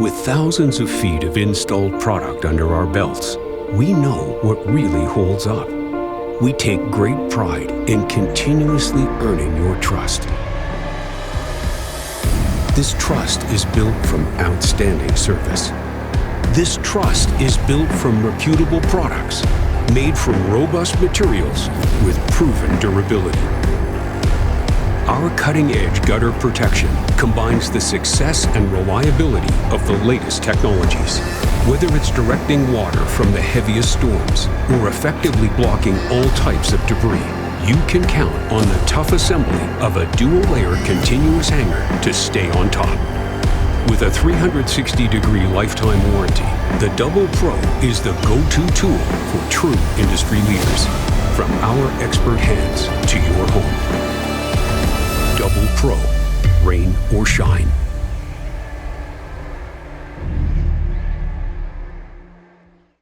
With thousands of feet of installed product under our belts, we know what really holds up. We take great pride in continuously earning your trust. This trust is built from outstanding service. This trust is built from reputable products, made from robust materials with proven durability. Our cutting-edge gutter protection combines the success and reliability of the latest technologies. Whether it's directing water from the heaviest storms or effectively blocking all types of debris, you can count on the tough assembly of a dual-layer continuous hanger to stay on top. With a 360-degree lifetime warranty, the Double Pro is the go-to tool for true industry leaders. From our expert hands to your home. Double Pro, rain or shine.